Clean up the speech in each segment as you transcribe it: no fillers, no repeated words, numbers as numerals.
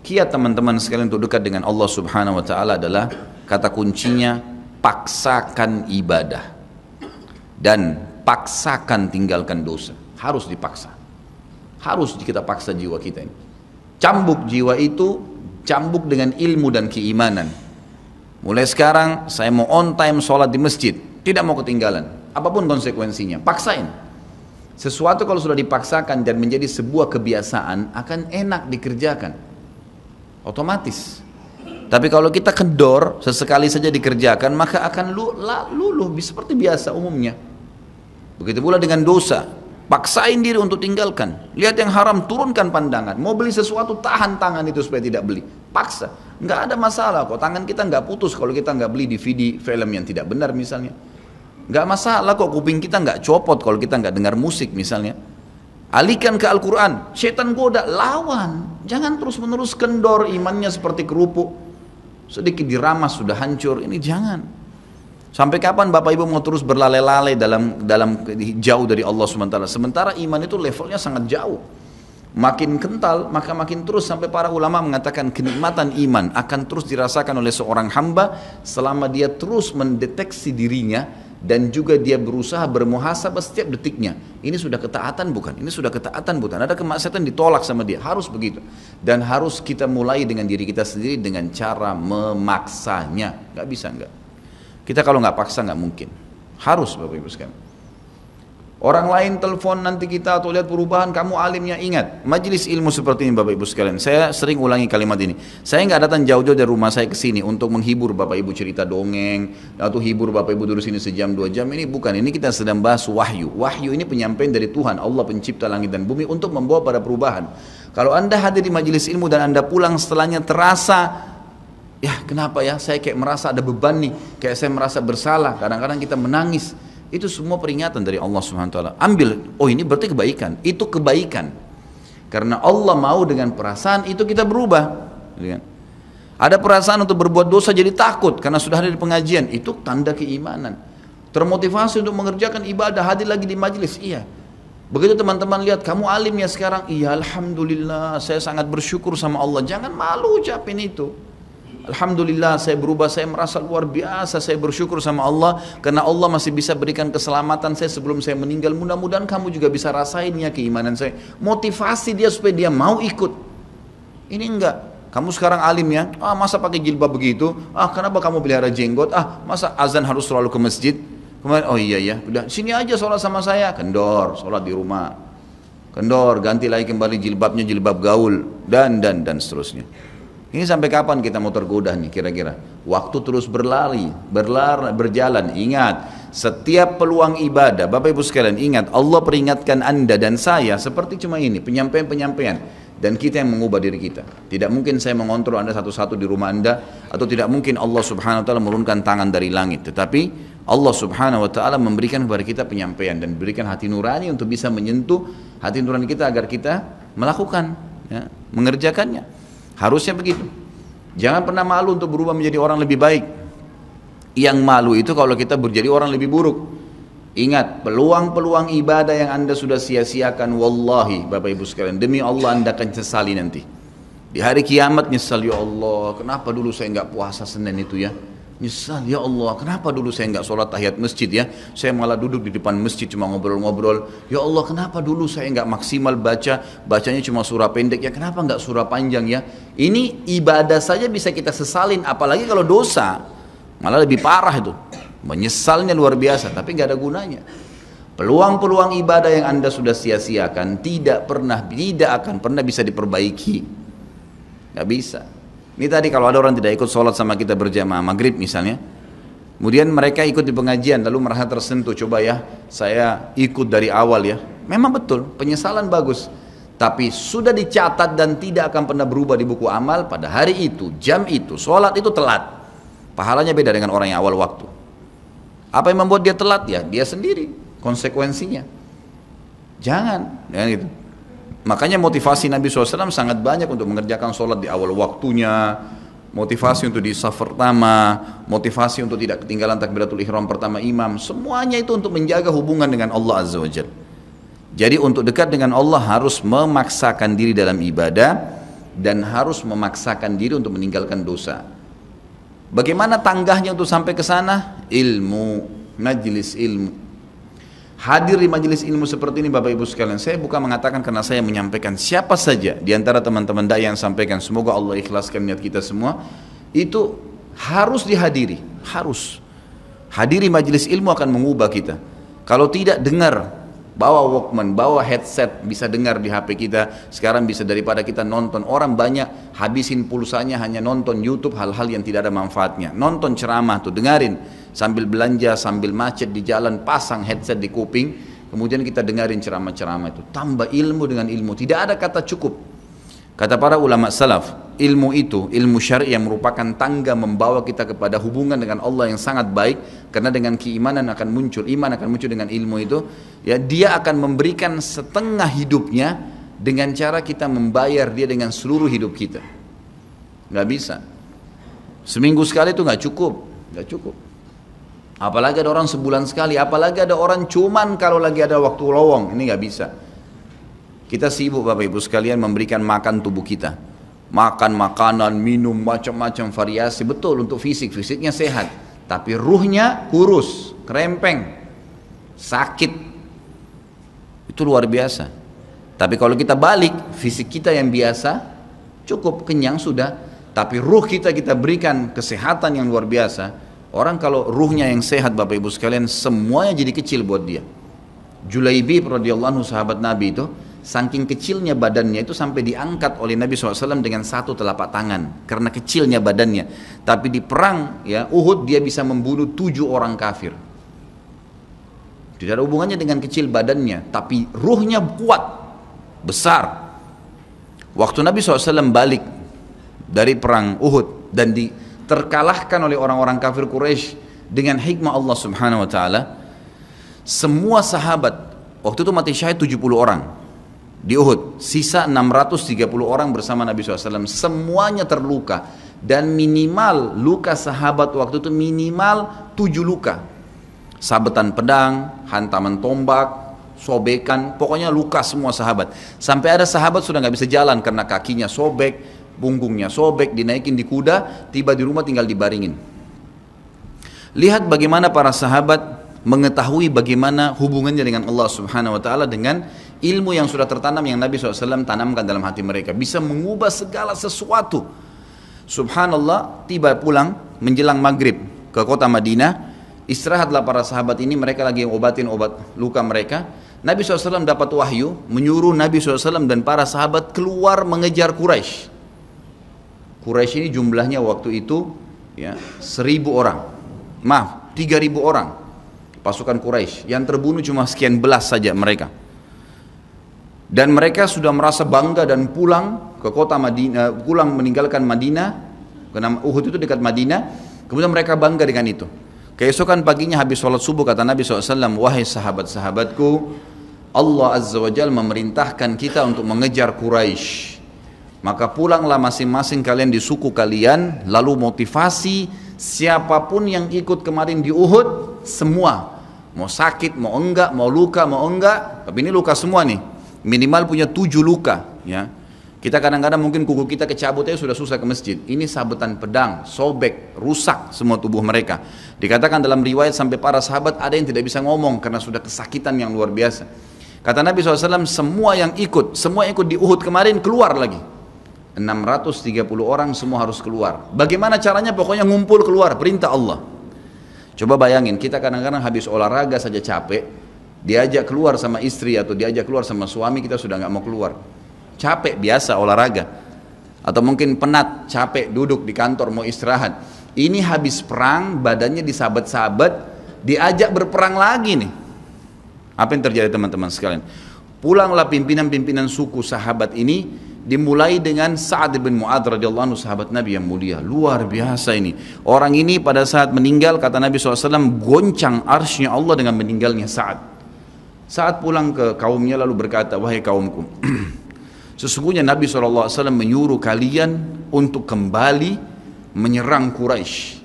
Kiat teman-teman sekalian untuk dekat dengan Allah Subhanahu wa taala adalah kata kuncinya paksakan ibadah dan paksakan tinggalkan dosa. Harus dipaksa. Harus kita paksa jiwa kita ini. Cambuk jiwa itu, cambuk dengan ilmu dan keimanan. Mulai sekarang saya mau on time sholat di masjid, tidak mau ketinggalan. Apapun konsekuensinya, paksain. Sesuatu kalau sudah dipaksakan dan menjadi sebuah kebiasaan akan enak dikerjakan. Otomatis. Tapi kalau kita kendor, sesekali saja dikerjakan, maka akan luluh seperti biasa umumnya. Begitu pula dengan dosa. Paksain diri untuk tinggalkan. Lihat yang haram, turunkan pandangan. Mau beli sesuatu, tahan tangan itu supaya tidak beli. Paksa. Nggak ada masalah kok. Tangan kita nggak putus kalau kita nggak beli DVD film yang tidak benar misalnya. Nggak masalah kok. Kuping kita nggak copot kalau kita nggak dengar musik misalnya. Alihkan ke Al-Quran. Setan goda, lawan. Jangan terus-menerus kendor imannya seperti kerupuk. Sedikit diramas sudah hancur. Ini jangan. Sampai kapan Bapak Ibu mau terus berlale-lale dalam jauh dari Allah SWT? Sementara iman itu levelnya sangat jauh. Makin kental maka makin terus, sampai para ulama mengatakan kenikmatan iman akan terus dirasakan oleh seorang hamba selama dia terus mendeteksi dirinya dan juga dia berusaha bermuhasabah setiap detiknya. Ini sudah ketaatan bukan? Ini sudah ketaatan bukan? Ada kemaksiatan ditolak sama dia. Harus begitu. Dan harus kita mulai dengan diri kita sendiri dengan cara memaksanya. Gak bisa enggak. Kita kalau nggak paksa nggak mungkin. Harus Bapak Ibu sekalian. Orang lain telepon nanti kita atau lihat perubahan, kamu alimnya, ingat. Majelis ilmu seperti ini Bapak Ibu sekalian. Saya sering ulangi kalimat ini. Saya nggak datang jauh-jauh dari rumah saya ke sini untuk menghibur Bapak Ibu cerita dongeng atau hibur Bapak Ibu duduk sini sejam 2 jam. Ini bukan. Ini kita sedang bahas wahyu. Wahyu ini penyampaian dari Tuhan, Allah pencipta langit dan bumi untuk membawa pada perubahan. Kalau Anda hadir di majelis ilmu dan Anda pulang setelahnya terasa, ya kenapa ya saya kayak merasa ada beban nih, kayak saya merasa bersalah, kadang-kadang kita menangis, itu semua peringatan dari Allah SWT. Ambil, oh ini berarti kebaikan, itu kebaikan, karena Allah mau dengan perasaan itu kita berubah. Ada perasaan untuk berbuat dosa jadi takut karena sudah hadir di pengajian, itu tanda keimanan. Termotivasi untuk mengerjakan ibadah, hadir lagi di majelis, iya. Begitu teman-teman lihat kamu alim ya sekarang, iya alhamdulillah saya sangat bersyukur sama Allah. Jangan malu ucapin itu. Alhamdulillah saya berubah, saya merasa luar biasa, saya bersyukur sama Allah karena Allah masih bisa berikan keselamatan saya sebelum saya meninggal. Mudah-mudahan kamu juga bisa rasainnya keimanan saya. Motivasi dia supaya dia mau ikut. Ini enggak. Kamu sekarang alim ya, masa pakai jilbab begitu? Kenapa kamu pelihara jenggot? Masa azan harus selalu ke masjid? Kemarin, oh iya ya, udah sini aja sholat sama saya. Kendor, sholat di rumah. Kendor, ganti lagi kembali jilbabnya jilbab gaul dan seterusnya. Ini sampai kapan kita mau tergoda nih kira-kira? Waktu terus berjalan. Ingat, setiap peluang ibadah, Bapak Ibu sekalian ingat, Allah peringatkan Anda dan saya seperti cuma ini, penyampaian. Dan kita yang mengubah diri kita. Tidak mungkin saya mengontrol Anda satu-satu di rumah Anda, atau tidak mungkin Allah Subhanahu wa ta'ala menurunkan tangan dari langit. Tetapi Allah Subhanahu wa ta'ala memberikan kepada kita penyampaian dan berikan hati nurani untuk bisa menyentuh hati nurani kita agar kita melakukan, ya, mengerjakannya. Harusnya begitu. Jangan pernah malu untuk berubah menjadi orang lebih baik. Yang malu itu kalau kita menjadi orang lebih buruk. Ingat, peluang-peluang ibadah yang Anda sudah sia-siakan, wallahi Bapak Ibu sekalian, demi Allah Anda akan sesali nanti. Di hari kiamat nyesal, ya Allah, kenapa dulu saya nggak puasa Senin itu ya? Nyesal, ya Allah, kenapa dulu saya nggak sholat tahiyat masjid ya? Saya malah duduk di depan masjid cuma ngobrol-ngobrol. Ya Allah, kenapa dulu saya nggak maksimal bacanya cuma surah pendek ya? Kenapa nggak surah panjang ya? Ini ibadah saja bisa kita sesalin, apalagi kalau dosa, malah lebih parah itu. Menyesalnya luar biasa, tapi nggak ada gunanya. Peluang-peluang ibadah yang Anda sudah sia-siakan tidak akan pernah bisa diperbaiki. Nggak bisa. Ini tadi kalau ada orang tidak ikut sholat sama kita berjamaah maghrib misalnya, kemudian mereka ikut di pengajian lalu merasa tersentuh, coba ya saya ikut dari awal ya. Memang betul, penyesalan bagus, tapi sudah dicatat dan tidak akan pernah berubah di buku amal. Pada hari itu, jam itu, sholat itu telat, pahalanya beda dengan orang yang awal waktu. Apa yang membuat dia telat? Ya dia sendiri, konsekuensinya. Jangan gitu. Makanya motivasi Nabi SAW sangat banyak untuk mengerjakan sholat di awal waktunya, motivasi untuk di saf pertama, motivasi untuk tidak ketinggalan takbiratul ihram pertama imam. Semuanya itu untuk menjaga hubungan dengan Allah Azza wa Jalla. Jadi untuk dekat dengan Allah harus memaksakan diri dalam ibadah dan harus memaksakan diri untuk meninggalkan dosa. Bagaimana tangganya untuk sampai ke sana? Ilmu, majelis ilmu. Hadir di majelis ilmu seperti ini Bapak Ibu sekalian, saya bukan mengatakan karena saya menyampaikan, siapa saja di antara teman-teman dai yang sampaikan, semoga Allah ikhlaskan niat kita semua, itu harus dihadiri, harus. Hadiri majelis ilmu akan mengubah kita. Kalau tidak, dengar, bawa Walkman, bawa headset, bisa dengar di HP kita. Sekarang bisa daripada kita nonton, orang banyak habisin pulsanya hanya nonton YouTube hal-hal yang tidak ada manfaatnya. Nonton ceramah tuh, dengarin sambil belanja, sambil macet di jalan, pasang headset di kuping, kemudian kita dengarin ceramah-ceramah itu. Tambah ilmu dengan ilmu, tidak ada kata cukup. Kata para ulama salaf, ilmu itu, ilmu syar'i yang merupakan tangga membawa kita kepada hubungan dengan Allah yang sangat baik, karena dengan keimanan akan muncul, iman akan muncul dengan ilmu itu, ya dia akan memberikan setengah hidupnya dengan cara kita membayar dia dengan seluruh hidup kita. Nggak bisa. Seminggu sekali itu nggak cukup, nggak cukup. Apalagi ada orang sebulan sekali, apalagi ada orang cuman kalau lagi ada waktu lowong, ini nggak bisa. Kita sibuk Bapak Ibu sekalian memberikan makan tubuh kita, makan makanan, minum macam-macam variasi, betul untuk fisiknya sehat, tapi ruhnya kurus, kerempeng, sakit, itu luar biasa. Tapi kalau kita balik, fisik kita yang biasa cukup kenyang sudah, tapi ruh kita berikan kesehatan yang luar biasa. Orang kalau ruhnya yang sehat Bapak Ibu sekalian, semuanya jadi kecil buat dia. Julaibib radhiyallahu anhu sahabat Nabi itu, saking kecilnya badannya itu sampai diangkat oleh Nabi SAW dengan satu telapak tangan karena kecilnya badannya. Tapi di perang ya Uhud dia bisa membunuh 7 orang kafir. Tidak ada hubungannya dengan kecil badannya, tapi ruhnya kuat, besar. Waktu Nabi SAW balik dari perang Uhud dan terkalahkan oleh orang-orang kafir Quraisy dengan hikmah Allah Subhanahu wa taala, semua sahabat waktu itu mati syahid 70 orang di Uhud, sisa 630 orang bersama Nabi SAW, semuanya terluka, dan minimal luka sahabat waktu itu minimal 7 luka, sabetan pedang, hantaman tombak, sobekan, pokoknya luka semua sahabat. Sampai ada sahabat sudah nggak bisa jalan karena kakinya sobek, punggungnya sobek, dinaikin di kuda, tiba di rumah tinggal dibaringin. Lihat bagaimana para sahabat mengetahui bagaimana hubungannya dengan Allah Subhanahu wa taala dengan ilmu yang sudah tertanam yang Nabi SAW tanamkan dalam hati mereka, bisa mengubah segala sesuatu. Subhanallah, tiba pulang menjelang maghrib ke kota Madinah, istirahatlah para sahabat ini, mereka lagi obatin obat luka mereka. Nabi SAW dapat wahyu menyuruh Nabi SAW dan para sahabat keluar mengejar Quraisy. Quraisy ini jumlahnya waktu itu ya 1.000 orang, 3.000 orang pasukan Quraisy, yang terbunuh cuma sekian belas saja mereka. Dan mereka sudah merasa bangga dan pulang ke kota Madinah, pulang meninggalkan Madinah, karena Uhud itu dekat Madinah. Kemudian mereka bangga dengan itu. Keesokan paginya habis sholat subuh kata Nabi SAW, wahai sahabat-sahabatku, Allah Azza wa Jalla memerintahkan kita untuk mengejar Quraisy. Maka pulanglah masing-masing kalian di suku kalian, lalu motivasi siapapun yang ikut kemarin di Uhud, semua, mau sakit, mau enggak, mau luka, mau enggak, tapi ini luka semua nih, minimal punya 7 luka ya. Kita kadang-kadang mungkin kuku kita kecabut aja sudah susah ke masjid, ini sabetan pedang, sobek, rusak semua tubuh mereka. Dikatakan dalam riwayat sampai para sahabat ada yang tidak bisa ngomong karena sudah kesakitan yang luar biasa. Kata Nabi SAW, semua yang ikut di Uhud kemarin keluar lagi. 630 orang semua harus keluar. Bagaimana caranya? Pokoknya ngumpul keluar, perintah Allah. Coba bayangin, kita kadang-kadang habis olahraga saja capek, diajak keluar sama istri atau diajak keluar sama suami, kita sudah nggak mau keluar. Capek biasa olahraga. Atau mungkin penat, capek duduk di kantor mau istirahat. Ini habis perang, badannya disabet-sabet, diajak berperang lagi nih. Apa yang terjadi teman-teman sekalian? Pulanglah pimpinan-pimpinan suku sahabat ini, dimulai dengan Sa'ad bin Mu'adz radhiyallahu anhu, sahabat Nabi yang mulia, luar biasa ini. Orang ini pada saat meninggal, kata Nabi SAW, goncang arsy-Nya Allah dengan meninggalnya Sa'ad. Saat pulang ke kaumnya lalu berkata, wahai kaumku, sesungguhnya Nabi SAW menyuruh kalian untuk kembali menyerang Quraisy.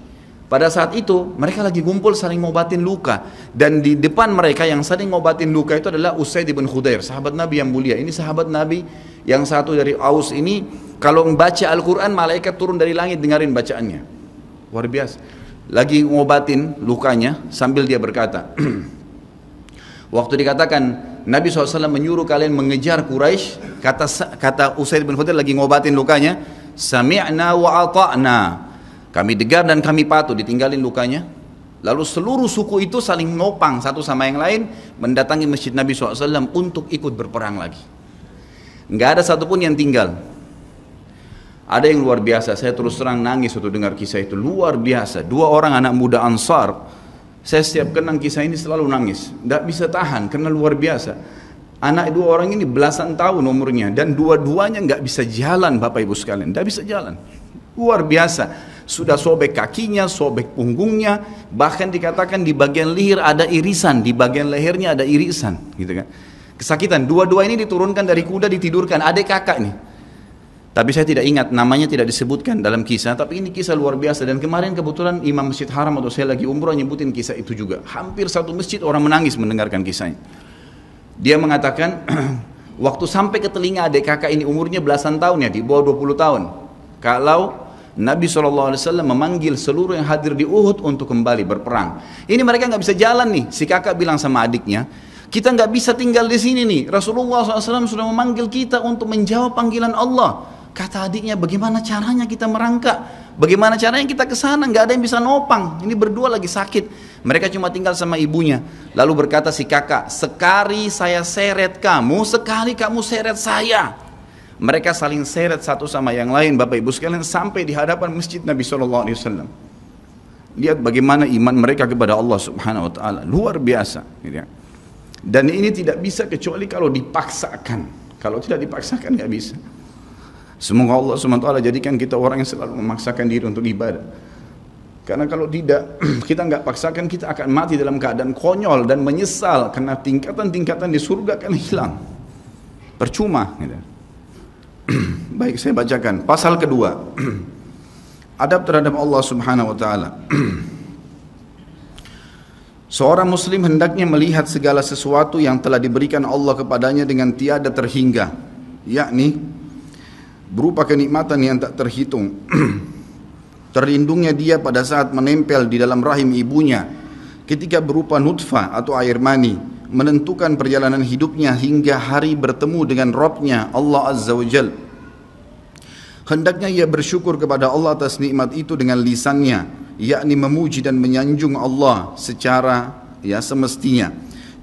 Pada saat itu mereka lagi kumpul saling ngobatin luka, dan di depan mereka yang saling ngobatin luka itu adalah Usaid bin Khudair, sahabat Nabi yang mulia. Ini sahabat Nabi yang satu dari Aus ini, kalau membaca Al-Quran malaikat turun dari langit dengarin bacaannya, luar biasa. Lagi ngobatin lukanya sambil dia berkata, waktu dikatakan Nabi SAW menyuruh kalian mengejar Quraisy, kata Usaid bin Khudair lagi ngobatin lukanya, sami'na wa ata'na, kami dengar dan kami patuh, ditinggalin lukanya. Lalu seluruh suku itu saling nopang satu sama yang lain mendatangi masjid Nabi SAW untuk ikut berperang lagi. Nggak ada satupun yang tinggal. Ada yang luar biasa, saya terus terang nangis waktu dengar kisah itu, luar biasa. Dua orang anak muda Ansar, saya setiap kenang kisah ini selalu nangis, nggak bisa tahan karena luar biasa. Anak dua orang ini belasan tahun umurnya, dan dua-duanya nggak bisa jalan, Bapak Ibu sekalian, nggak bisa jalan. Luar biasa. Sudah sobek kakinya, sobek punggungnya, bahkan dikatakan di bagian leher ada irisan, di bagian lehernya ada irisan, gitu kan. Kesakitan. Dua-dua ini diturunkan dari kuda, ditidurkan, adik kakak nih. Tapi saya tidak ingat, namanya tidak disebutkan dalam kisah, tapi ini kisah luar biasa. Dan kemarin kebetulan Imam Masjid Haram atau saya lagi umrah nyebutin kisah itu juga. Hampir satu masjid orang menangis mendengarkan kisahnya. Dia mengatakan, waktu sampai ke telinga adik kakak ini umurnya belasan tahun ya, di bawah 20 tahun. Kalau Nabi SAW memanggil seluruh yang hadir di Uhud untuk kembali berperang. Ini mereka nggak bisa jalan nih. Si kakak bilang sama adiknya, kita nggak bisa tinggal di sini nih. Rasulullah SAW sudah memanggil kita untuk menjawab panggilan Allah. Kata adiknya, bagaimana caranya kita merangkak? Bagaimana caranya kita ke sana? Nggak ada yang bisa nopang. Ini berdua lagi sakit. Mereka cuma tinggal sama ibunya. Lalu berkata si kakak, sekali saya seret kamu, sekali kamu seret saya. Mereka saling seret satu sama yang lain, Bapak Ibu sekalian, sampai di hadapan masjid Nabi SAW. Lihat bagaimana iman mereka kepada Allah Subhanahu Wa Taala, luar biasa. Dan ini tidak bisa kecuali kalau dipaksakan. Kalau tidak dipaksakan nggak bisa. Semoga Allah Subhanahu Wa Taala jadikan kita orang yang selalu memaksakan diri untuk ibadah. Karena kalau tidak, kita nggak paksakan, kita akan mati dalam keadaan konyol dan menyesal karena tingkatan-tingkatan di surga akan hilang. Percuma. Baik, saya bacakan pasal kedua. Adab terhadap Allah Subhanahu Wa Taala. Seorang muslim hendaknya melihat segala sesuatu yang telah diberikan Allah kepadanya dengan tiada terhingga, yakni berupa kenikmatan yang tak terhitung. Terlindungnya dia pada saat menempel di dalam rahim ibunya ketika berupa nutfah atau air mani, menentukan perjalanan hidupnya hingga hari bertemu dengan Rabb-nya Allah Azza wa Jal. Hendaknya ia bersyukur kepada Allah atas nikmat itu dengan lisannya, yakni memuji dan menyanjung Allah secara semestinya.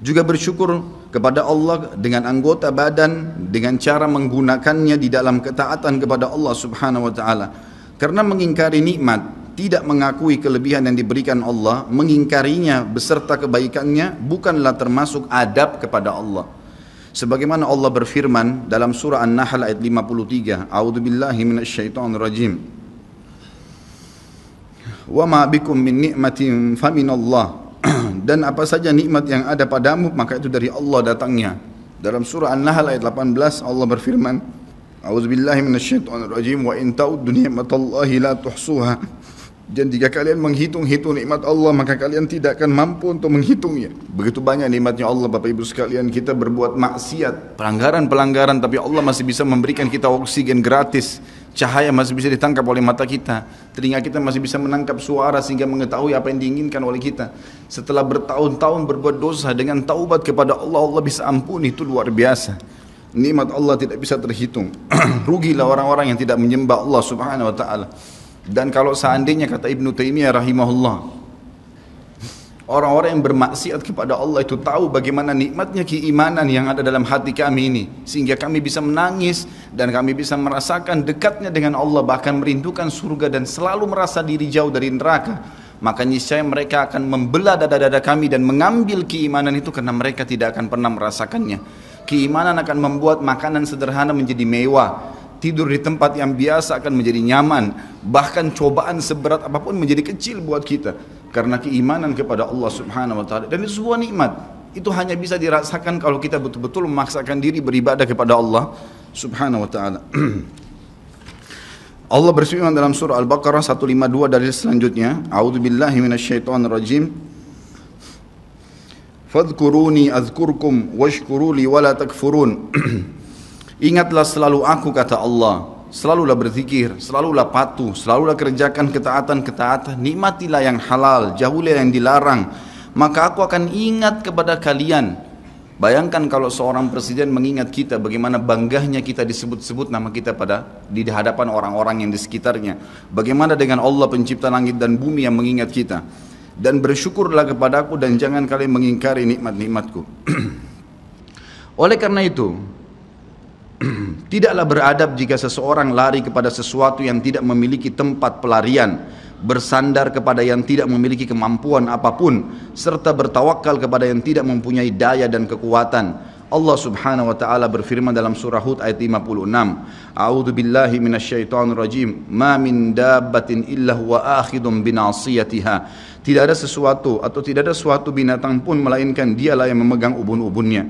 Juga bersyukur kepada Allah dengan anggota badan dengan cara menggunakannya di dalam ketaatan kepada Allah Subhanahu wa taala. Karena mengingkari nikmat, tidak mengakui kelebihan yang diberikan Allah, mengingkarinya beserta kebaikannya bukanlah termasuk adab kepada Allah. Sebagaimana Allah berfirman dalam surah An-Nahl ayat 53, A'udzubillahi minasyaitonirrajim. Wa ma bikum min ni'matin faminallah. Dan apa saja nikmat yang ada padamu maka itu dari Allah datangnya. Dalam surah An-Nahl ayat 18 Allah berfirman, A'udzubillahi minasyaitonirrajim, wa in ta'uddu ni'matallahi la tuhsuha. Dan jika kalian menghitung-hitung nikmat Allah maka kalian tidak akan mampu untuk menghitungnya. Begitu banyak nikmatnya Allah, Bapak Ibu sekalian. Kita berbuat maksiat, pelanggaran-pelanggaran, tapi Allah masih bisa memberikan kita oksigen gratis, cahaya masih bisa ditangkap oleh mata kita, telinga kita masih bisa menangkap suara sehingga mengetahui apa yang diinginkan oleh kita. Setelah bertahun-tahun berbuat dosa, dengan taubat kepada Allah, Allah bisa ampuni. Itu luar biasa. Nikmat Allah tidak bisa terhitung. Rugilah orang-orang yang tidak menyembah Allah Subhanahu wa taala. Dan kalau seandainya, kata Ibnu Taimiyah rahimahullah, orang-orang yang bermaksiat kepada Allah itu tahu bagaimana nikmatnya keimanan yang ada dalam hati kami ini, sehingga kami bisa menangis dan kami bisa merasakan dekatnya dengan Allah, bahkan merindukan surga dan selalu merasa diri jauh dari neraka, maka niscaya mereka akan membelah dada-dada kami dan mengambil keimanan itu karena mereka tidak akan pernah merasakannya. Keimanan akan membuat makanan sederhana menjadi mewah, tidur di tempat yang biasa akan menjadi nyaman, bahkan cobaan seberat apapun menjadi kecil buat kita karena keimanan kepada Allah Subhanahu wa taala. Dan itu sebuah nikmat. Itu hanya bisa dirasakan kalau kita betul-betul memaksakan diri beribadah kepada Allah Subhanahu wa taala. Allah berfirman dalam surah Al-Baqarah 152 dari selanjutnya, A'udzubillahi minasyaitonirrajim. Fadhkuruni azkurkum washkuruli wala takfurun. Ingatlah selalu aku, kata Allah. Selalulah berzikir, selalulah patuh, selalulah kerjakan ketaatan-ketaatan. Nikmatilah yang halal, jauhilah yang dilarang. Maka aku akan ingat kepada kalian. Bayangkan kalau seorang presiden mengingat kita, bagaimana bangganya kita disebut-sebut nama kita di hadapan orang-orang yang di sekitarnya. Bagaimana dengan Allah pencipta langit dan bumi yang mengingat kita. Dan bersyukurlah kepadaku dan jangan kalian mengingkari nikmat-nikmatku. Oleh karena itu, tidaklah beradab jika seseorang lari kepada sesuatu yang tidak memiliki tempat pelarian, bersandar kepada yang tidak memiliki kemampuan apapun, serta bertawakal kepada yang tidak mempunyai daya dan kekuatan. Allah Subhanahu wa taala berfirman dalam surah Hud ayat 56, A'udzu billahi minasyaitonir rajim, ma min dabbatin illa huwa akhidun binasiyatiha. Tidak ada sesuatu atau tidak ada suatu binatang pun melainkan dialah yang memegang ubun-ubunnya.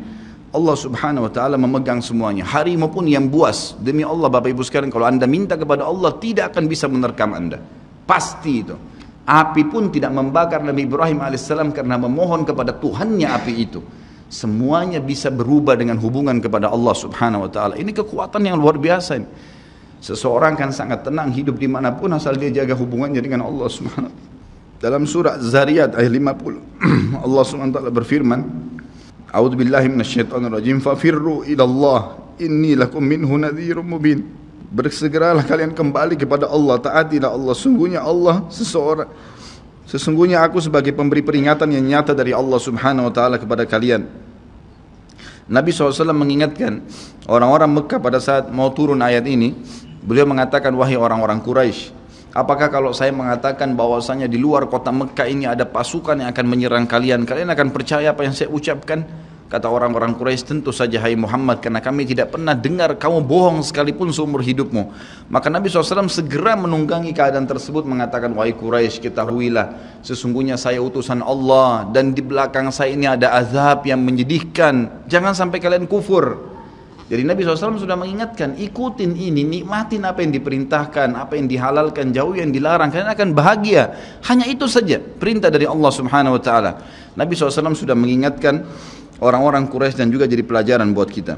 Allah Subhanahu wa taala memegang semuanya. Harimau pun yang buas. Demi Allah Bapak Ibu sekalian, kalau Anda minta kepada Allah tidak akan bisa menerkam Anda. Pasti itu. Api pun tidak membakar Nabi Ibrahim alaihissalam karena memohon kepada Tuhannya api itu. Semuanya bisa berubah dengan hubungan kepada Allah Subhanahu wa taala. Ini kekuatan yang luar biasa ini. Seseorang kan sangat tenang hidup dimanapun asal dia jaga hubungannya dengan Allah Subhanahu wa taala. Dalam surah Zariyat ayat 50 Allah Subhanahu wa taala berfirman, A'udzu billahi minasyaitonir rajim, fafirru ila Allah inni lakum minhu nadhirum mubin. Bersegeralah kalian kembali kepada Allah, taatilah Allah. Sesungguhnya aku sebagai pemberi peringatan yang nyata dari Allah Subhanahu wa taala kepada kalian. Nabi SAW mengingatkan orang-orang Mekah pada saat mau turun ayat ini. Beliau mengatakan, wahai orang-orang Quraisy, apakah kalau saya mengatakan bahwasanya di luar kota Mekah ini ada pasukan yang akan menyerang kalian, kalian akan percaya apa yang saya ucapkan? Kata orang-orang Quraisy, tentu saja hai Muhammad, karena kami tidak pernah dengar kamu bohong sekalipun seumur hidupmu. Maka Nabi SAW segera menunggangi keadaan tersebut, mengatakan, wahai Quraisy, ketahuilah sesungguhnya saya utusan Allah dan di belakang saya ini ada azab yang menyedihkan. Jangan sampai kalian kufur. Jadi Nabi SAW sudah mengingatkan, ikutin ini, nikmatin apa yang diperintahkan, apa yang dihalalkan, jauh yang dilarang, kalian akan bahagia. Hanya itu saja perintah dari Allah Subhanahu wa taala. Nabi SAW sudah mengingatkan orang-orang Quraisy dan juga jadi pelajaran buat kita.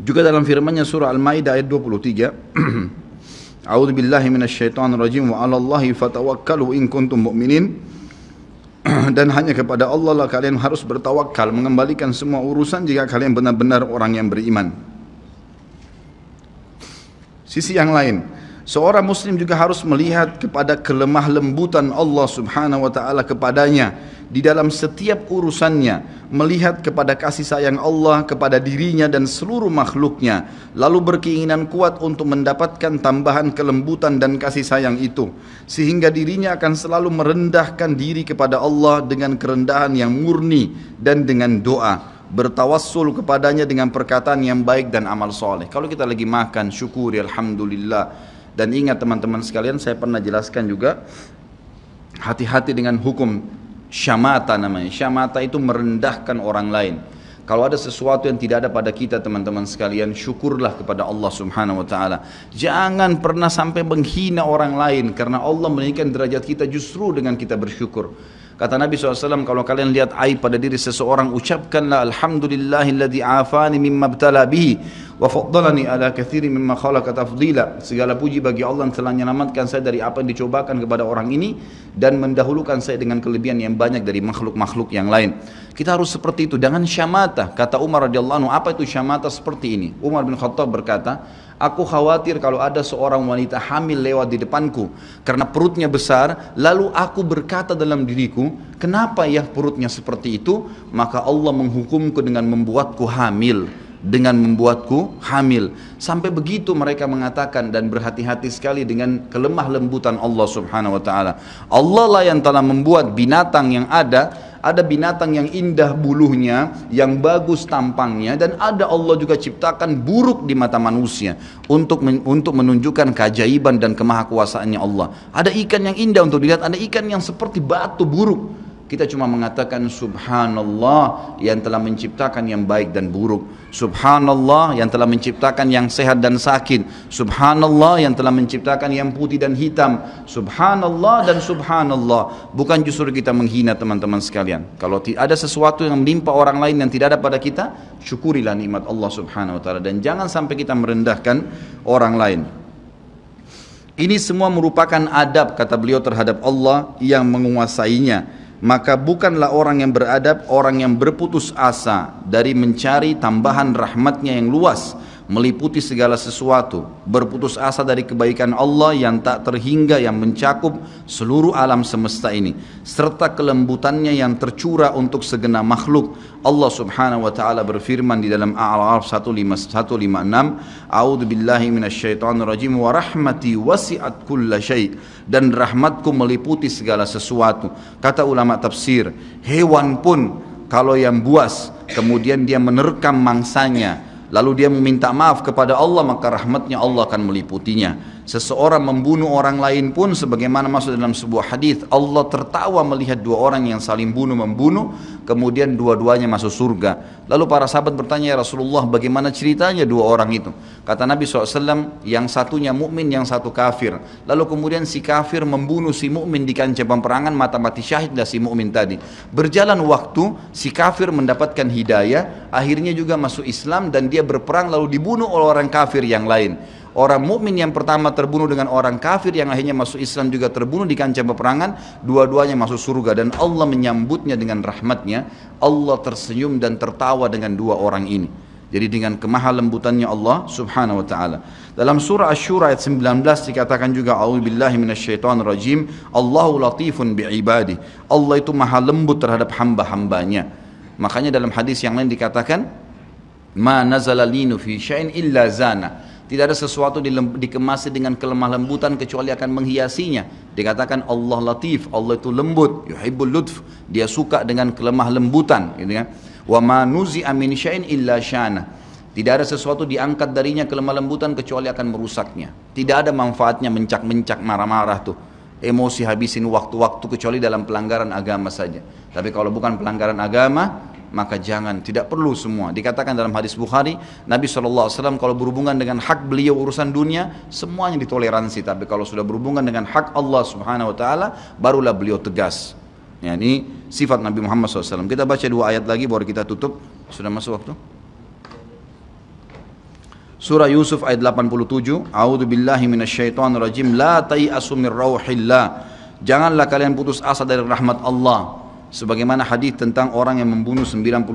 Juga dalam firman-Nya surah Al-Maidah ayat 23, A'udzu billahi minasyaitonir rajim wa 'alallahi fatawakkalu in kuntum mu'minin. Dan hanya kepada Allah lah kalian harus bertawakal, mengembalikan semua urusan jika kalian benar-benar orang yang beriman. Sisi yang lain, seorang muslim juga harus melihat kepada kelemah lembutan Allah Subhanahu wa taala kepadanya di dalam setiap urusannya, melihat kepada kasih sayang Allah kepada dirinya dan seluruh makhluknya, lalu berkeinginan kuat untuk mendapatkan tambahan kelembutan dan kasih sayang itu, sehingga dirinya akan selalu merendahkan diri kepada Allah dengan kerendahan yang murni dan dengan doa, bertawassul kepadanya dengan perkataan yang baik dan amal soleh. Kalau kita lagi makan, syukuri alhamdulillah. Dan ingat teman-teman sekalian, saya pernah jelaskan juga, hati-hati dengan hukum syamata namanya. Syamata itu merendahkan orang lain. Kalau ada sesuatu yang tidak ada pada kita teman-teman sekalian, syukurlah kepada Allah Subhanahu wa taala. Jangan pernah sampai menghina orang lain, karena Allah meninggikan derajat kita justru dengan kita bersyukur. Kata Nabi SAW, kalau kalian lihat aib pada diri seseorang, ucapkanlah alhamdulillahilladzi afani mimma btala bihi wa faddalani ala katsirin mimma khalaqa tafdila. Segala puji bagi Allah yang telah menyelamatkan saya dari apa yang dicobakan kepada orang ini dan mendahulukan saya dengan kelebihan yang banyak dari makhluk-makhluk yang lain. Kita harus seperti itu, jangan syamata. Kata Umar radhiyallahu anhu, apa itu syamata seperti ini? Umar bin Khattab berkata, aku khawatir kalau ada seorang wanita hamil lewat di depanku karena perutnya besar, lalu aku berkata dalam diriku, kenapa ya perutnya seperti itu? Maka Allah menghukumku dengan membuatku hamil. Sampai begitu mereka mengatakan, dan berhati-hati sekali dengan kelemah lembutan Allah Subhanahu wa taala. Allah lah yang telah membuat binatang yang ada binatang yang indah bulunya, yang bagus tampangnya, dan ada Allah juga ciptakan buruk di mata manusia untuk menunjukkan keajaiban dan kemahakuasaannya Allah. Ada ikan yang indah untuk dilihat, ada ikan yang seperti batu buruk. Kita cuma mengatakan subhanallah yang telah menciptakan yang baik dan buruk, subhanallah yang telah menciptakan yang sehat dan sakit, subhanallah yang telah menciptakan yang putih dan hitam, subhanallah dan subhanallah. Bukan justru kita menghina teman-teman sekalian. Kalau ada sesuatu yang menimpa orang lain yang tidak ada pada kita, syukurilah nikmat Allah subhanahu wa ta'ala, dan jangan sampai kita merendahkan orang lain. Ini semua merupakan adab, kata beliau, terhadap Allah yang menguasainya. Maka bukanlah orang yang beradab orang yang berputus asa dari mencari tambahan rahmatnya yang luas, meliputi segala sesuatu, berputus asa dari kebaikan Allah yang tak terhingga, yang mencakup seluruh alam semesta ini, serta kelembutannya yang tercurah untuk segenap makhluk. Allah subhanahu wa ta'ala berfirman di dalam A'raf 156, A'udzu billahi minasyaitonir rajim, wa rahmati wasi'at kulla syai', dan rahmatku meliputi segala sesuatu. Kata ulama tafsir, hewan pun kalau yang buas kemudian dia menerkam mangsanya lalu dia meminta maaf kepada Allah, maka rahmatnya Allah akan meliputinya. Seseorang membunuh orang lain pun, sebagaimana masuk dalam sebuah hadis, Allah tertawa melihat dua orang yang saling membunuh, kemudian dua-duanya masuk surga. Lalu para sahabat bertanya, ya Rasulullah, bagaimana ceritanya dua orang itu? Kata Nabi SAW, yang satunya mukmin, yang satu kafir. Lalu kemudian si kafir membunuh si mukmin di kancah peperangan, mati syahidlah si mukmin tadi. Berjalan waktu, si kafir mendapatkan hidayah, akhirnya juga masuk Islam, dan dia berperang lalu dibunuh oleh orang kafir yang lain. Orang mukmin yang pertama terbunuh dengan orang kafir yang akhirnya masuk Islam juga terbunuh di kancah peperangan, dua-duanya masuk surga, dan Allah menyambutnya dengan rahmatnya. Allah tersenyum dan tertawa dengan dua orang ini. Jadi dengan kemahalembutannya Allah subhanahu wa ta'ala. Dalam surah Asy-Syura ayat 19 dikatakan juga, a'udzubillahi minasyaitonir rajim, Allahu latifun bi'ibadi. Allah itu maha lembut terhadap hamba-hambanya. Makanya dalam hadis yang lain dikatakan, ma nazala linu fi syai'in illa zana. Tidak ada sesuatu dikemasi dengan kelemah lembutan kecuali akan menghiasinya. Dikatakan Allah latif, Allah itu lembut, yuhibbul lutf, dia suka dengan kelemah lembutan, gitu kan. Wa ma nuzi'a min syai'in illa syana. Tidak ada sesuatu diangkat darinya kelemah lembutan kecuali akan merusaknya. Tidak ada manfaatnya mencak-mencak, marah-marah tuh, emosi habisin waktu-waktu, kecuali dalam pelanggaran agama saja. Tapi kalau bukan pelanggaran agama, maka jangan, tidak perlu semua. Dikatakan dalam hadis Bukhari, Nabi SAW kalau berhubungan dengan hak beliau urusan dunia, semuanya ditoleransi. Tapi kalau sudah berhubungan dengan hak Allah subhanahu wa ta'ala, barulah beliau tegas. Ya, ini sifat Nabi Muhammad SAW. Kita baca dua ayat lagi baru kita tutup. Sudah masuk waktu? Surah Yusuf ayat 87, A'udzu billahi minasyaitonir rajim, la tai'asu mir rauhillah. Janganlah kalian putus asa dari rahmat Allah. Sebagaimana hadis tentang orang yang membunuh 99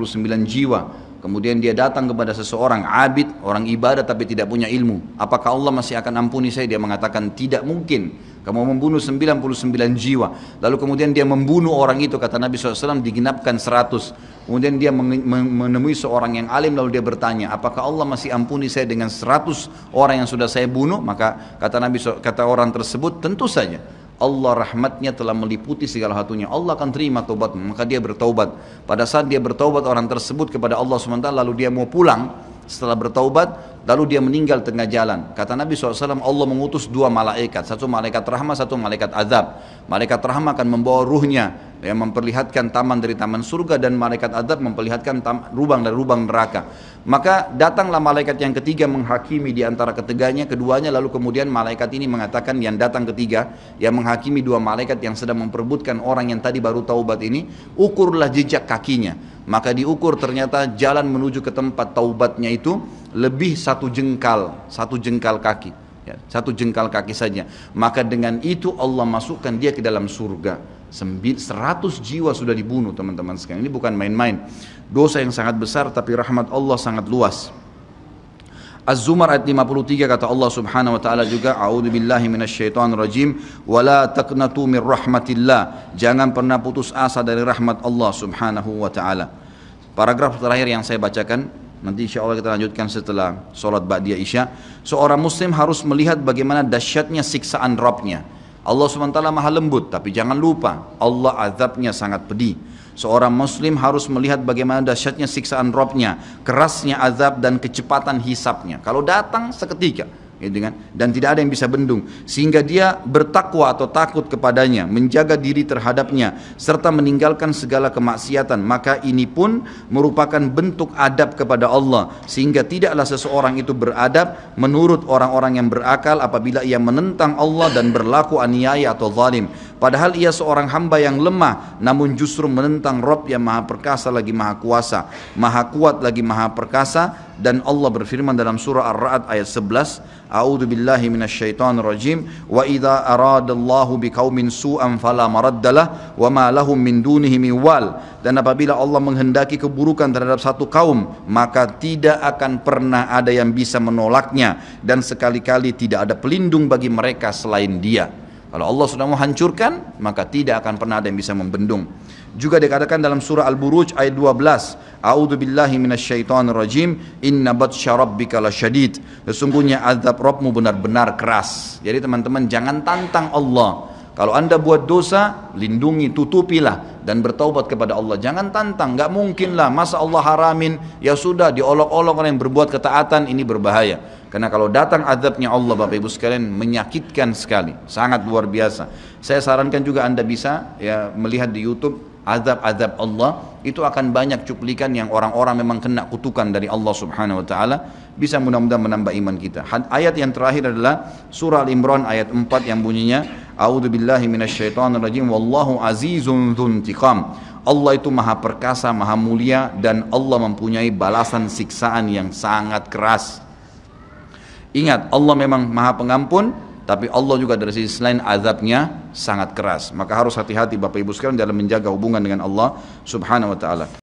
jiwa, kemudian dia datang kepada seseorang abid, orang ibadah tapi tidak punya ilmu. Apakah Allah masih akan ampuni saya? Dia mengatakan tidak mungkin. Kamu membunuh 99 jiwa. Lalu kemudian dia membunuh orang itu, kata Nabi SAW, digenapkan 100. Kemudian dia menemui seorang yang alim, lalu dia bertanya, apakah Allah masih ampuni saya dengan 100 orang yang sudah saya bunuh? Maka kata Nabi, kata orang tersebut, tentu saja. Allah rahmatnya telah meliputi segala satunya. Allah akan terima taubat, maka dia bertaubat. Pada saat dia bertaubat orang tersebut kepada Allah SWT, lalu dia mau pulang setelah bertaubat, lalu dia meninggal tengah jalan. Kata Nabi SAW, Allah mengutus dua malaikat, satu malaikat rahmat, satu malaikat azab. Malaikat rahmat akan membawa ruhnya yang memperlihatkan taman dari taman surga, dan malaikat azab memperlihatkan lubang dari lubang neraka. Maka datanglah malaikat yang ketiga menghakimi di antara keduanya, lalu kemudian malaikat ini mengatakan, yang datang ketiga yang menghakimi dua malaikat yang sedang memperebutkan orang yang tadi baru taubat ini, ukurlah jejak kakinya. Maka diukur, ternyata jalan menuju ke tempat taubatnya itu lebih satu jengkal kaki, ya, satu jengkal kaki saja. Maka dengan itu Allah masukkan dia ke dalam surga. 100 jiwa sudah dibunuh, teman-teman sekalian. Ini bukan main-main. Dosa yang sangat besar, tapi rahmat Allah sangat luas. Az-Zumar ayat 53 kata Allah subhanahu wa ta'ala juga, A'udzu billahi minasyaitonir rajim, wa la taqnatu mir rahmatillah. Jangan pernah putus asa dari rahmat Allah subhanahu wa ta'ala. Paragraf terakhir yang saya bacakan, nanti insya Allah kita lanjutkan setelah sholat ba'diyah isya. Seorang muslim harus melihat bagaimana dahsyatnya siksaan Rabbnya. Allah SWT maha lembut, tapi jangan lupa Allah azabnya sangat pedih. Seorang muslim harus melihat bagaimana dahsyatnya siksaan Rabbnya, kerasnya azab dan kecepatan hisabnya. Kalau datang seketika, gitu kan? Dan tidak ada yang bisa bendung, sehingga dia bertakwa atau takut kepadanya, menjaga diri terhadapnya, serta meninggalkan segala kemaksiatan. Maka ini pun merupakan bentuk adab kepada Allah, sehingga tidaklah seseorang itu beradab menurut orang-orang yang berakal apabila ia menentang Allah dan berlaku aniaya atau zalim. Padahal ia seorang hamba yang lemah, namun justru menentang Rabb yang maha perkasa lagi maha kuasa, maha kuat lagi maha perkasa. Dan Allah berfirman dalam surah Ar-Ra'd ayat 11, A'udzu billahi minasyaitonir rajim, wa idza aradallahu biqaumin su'an fala maraddalah wa ma lahum min dunihi min wal. Dan apabila Allah menghendaki keburukan terhadap satu kaum, maka tidak akan pernah ada yang bisa menolaknya, dan sekali-kali tidak ada pelindung bagi mereka selain Dia. Kalau Allah sudah mau hancurkan, maka tidak akan pernah ada yang bisa membendung. Juga dikatakan dalam surah Al-Buruj ayat 12, A'udzu billahi minasyaitonir rajim, inna batsya rabbika lasyadid. Sesungguhnya azab Rabbmu benar-benar keras. Jadi teman-teman, jangan tantang Allah. Kalau anda buat dosa, lindungi, tutupilah dan bertaubat kepada Allah. Jangan tantang, nggak mungkin lah, masa Allah haramin, ya sudah diolok-olok orang yang berbuat ketaatan, ini berbahaya. Karena kalau datang azabnya Allah, Bapak Ibu sekalian, menyakitkan sekali, sangat luar biasa. Saya sarankan juga anda bisa ya melihat di YouTube azab-azab Allah, itu akan banyak cuplikan yang orang-orang memang kena kutukan dari Allah Subhanahu wa taala. Bisa mudah-mudahan menambah iman kita. Ayat yang terakhir adalah surah Al-Imran ayat 4 yang bunyinya, A'udzu billahi minasyaitonir rajim, wallahu azizun dzuntiqam. Allah itu maha perkasa, maha mulia, dan Allah mempunyai balasan siksaan yang sangat keras. Ingat, Allah memang maha pengampun, tapi Allah juga dari sisi lain azabnya sangat keras. Maka harus hati-hati Bapak Ibu sekalian dalam menjaga hubungan dengan Allah Subhanahu wa taala.